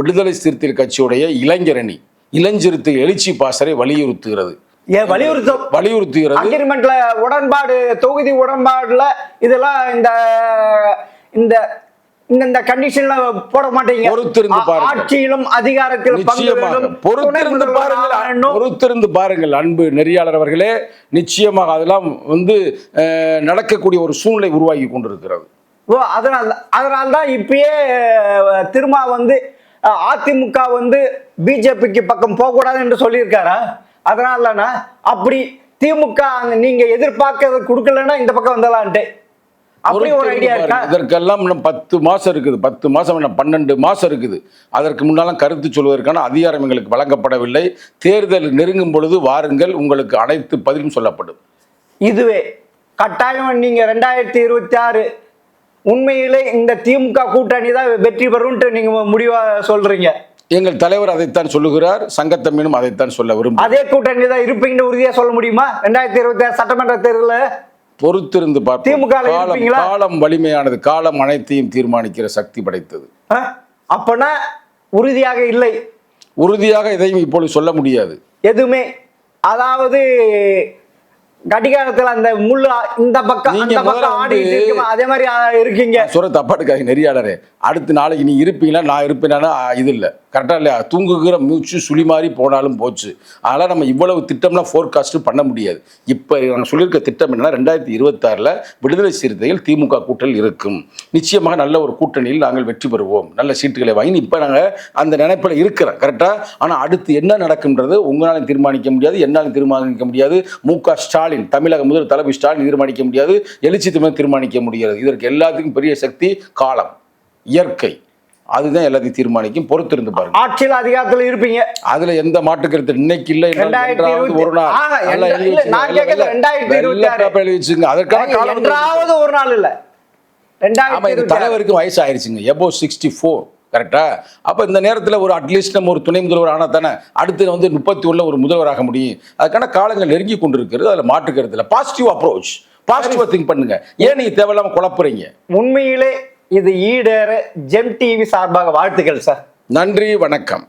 Speaker 2: விடுதலை சிறுத்தைகள் கட்சியுடைய இளைஞரணி இளஞ்சிறுத்தை எழுச்சி பாசறை வலியுறுத்துகிறது. வலியுறுத்துகிறது.
Speaker 1: அக்ரிமெண்ட்ல உடன்பாடு, தொகுதி உடன்பாடுல இதெல்லாம் இந்த இந்த இந்த கண்டிஷன்ல போட மாட்டீங்க.
Speaker 2: பொறுத்திருந்து பாருங்கள்.
Speaker 1: ஆட்சியிலும் அதிகாரத்திலும்
Speaker 2: பொறுத்திருந்து பாருங்கள் அன்பு நெறியாளர் அவர்களே. நிச்சயமாக அதெல்லாம் வந்து நடக்கக்கூடிய ஒரு சூழ்நிலை உருவாகி கொண்டிருக்கிறது.
Speaker 1: அதனால்தான் இப்பயே திரும்ப வந்து அதிமுக வந்து பிஜேபிக்கு பக்கம் போக கூடாது என்று சொல்லியிருக்காரா? அதனாலனா அப்படி திமுக நீங்க எதிர்பார்க்கறது கொடுக்கலன்னா இந்த பக்கம் வந்தலான்ட்டு அப்படி ஒரு ஐடியா இருக்கா?
Speaker 2: இதற்கெல்லாம் இன்னும் 10 மாசம் இருக்குது. 10 மாசம் 12 மாசம் இருக்குது. அதற்கு முன்னாலும் கருத்து சொல்வதற்கான அதிகாரம் எங்களுக்கு வழங்கப்படவில்லை. தேர்தல் நெருங்கும் பொழுது வாருங்கள், உங்களுக்கு அனைத்து பதிலும் சொல்லப்படும்.
Speaker 1: இதுவே கட்டாயம் நீங்க 2026 உண்மையிலே இந்த திமுக கூட்டணி தான் வெற்றி பெறும்ட்டு நீங்க முடிவா சொல்றீங்க.
Speaker 2: எங்கள் தலைவர் அதைத்தான் சொல்லுகிறார், சங்கத்தமிழும் அதைத்தான் சொல்ல விரும்பும்.
Speaker 1: அதே கூட்டணி தான் இருப்பீங்கன்னு உறுதியா சொல்ல முடியுமா? 2026 சட்டமன்ற தேர்தலில்
Speaker 2: பொறுத்திருந்து பார்ப்போம். காலம் வலிமையானது, காலம் அனைத்தையும் தீர்மானிக்கிற சக்தி படைத்தது.
Speaker 1: அப்பனா உறுதியாக இல்லை,
Speaker 2: உறுதியாக எதையும் இப்பொழுது சொல்ல முடியாது எதுவுமே.
Speaker 1: அதாவது கடிகாரத்தில் அந்த முள்ளு இந்த பக்கம் அந்த பக்கம் ஆடி அதே மாதிரி இருக்கீங்க.
Speaker 2: சொல்ற தப்பாட்டுக்காக நெறியாளரே, அடுத்த நாளைக்கு நீ இருப்பீங்களா நான் இருப்பேனா இது இல்லை. கரெக்டாக இல்லையா? தூங்குகிற மூச்சு சுழி மாதிரி போனாலும் போச்சு. அதனால் நம்ம இவ்வளவு திட்டம்லாம் ஃபோர்காஸ்ட்டு பண்ண முடியாது. இப்போ நாங்கள் சொல்லியிருக்க திட்டம் என்னன்னா 2026 விடுதலை சிறுத்தைகள் திமுக கூட்டணி இருக்கும். நிச்சயமாக நல்ல ஒரு கூட்டணியில் நாங்கள் வெற்றி பெறுவோம், நல்ல சீட்டுகளை வாங்கி இப்போ நாங்கள் அந்த நினைப்பில் இருக்கிறோம். கரெக்டாக. ஆனால் அடுத்து என்ன நடக்கும்ன்றது உங்களாலும் தீர்மானிக்க முடியாது, என்னாலும் தீர்மானிக்க முடியாது, மு.க. ஸ்டாலின் தமிழக முதல் தலைவர் ஸ்டாலின் தீர்மானிக்க முடியாது, எழுச்சி தமிழ் தீர்மானிக்க முடியாது. இதற்கு எல்லாத்துக்கும் பெரிய சக்தி காலம், இயற்கை. அதுதான் எல்லாத்தையும் தீர்மானிக்கும். பொறுத்திருந்து பாருங்க.
Speaker 1: ஆட்சியில் அதிகாரத்தில் இருப்பீங்க,
Speaker 2: அதுல எந்த மாற்று கருத்து இன்னைக்கு இல்லை. ஒரு நாள் அதற்கான
Speaker 1: ஒரு நாள் இல்ல.
Speaker 2: தலைவருக்கு வயசு ஆயிடுச்சுங்க, எபோ 64. கரெக்டா? அப்ப இந்த நேரத்தில் ஒரு அட்லீஸ்ட் நம்ம ஒரு துணை முதல்வர் ஆனா தானே அடுத்து வந்து 31 ஒரு முதல்வராக முடியும். அதுக்கான காலங்கள் நெருங்கி கொண்டிருக்கிறது. அதுல மாற்று கருத்து இல்லை. பாசிட்டிவ் அப்ரோச், பாசிட்டிவா திங்க் பண்ணுங்க. ஏன் நீங்க தேவையில்லாம குழப்புறீங்க?
Speaker 1: உண்மையிலே இது ஈடேற ஜெம் டிவி சார்பாக வாழ்த்துக்கள் சார்.
Speaker 2: நன்றி, வணக்கம்.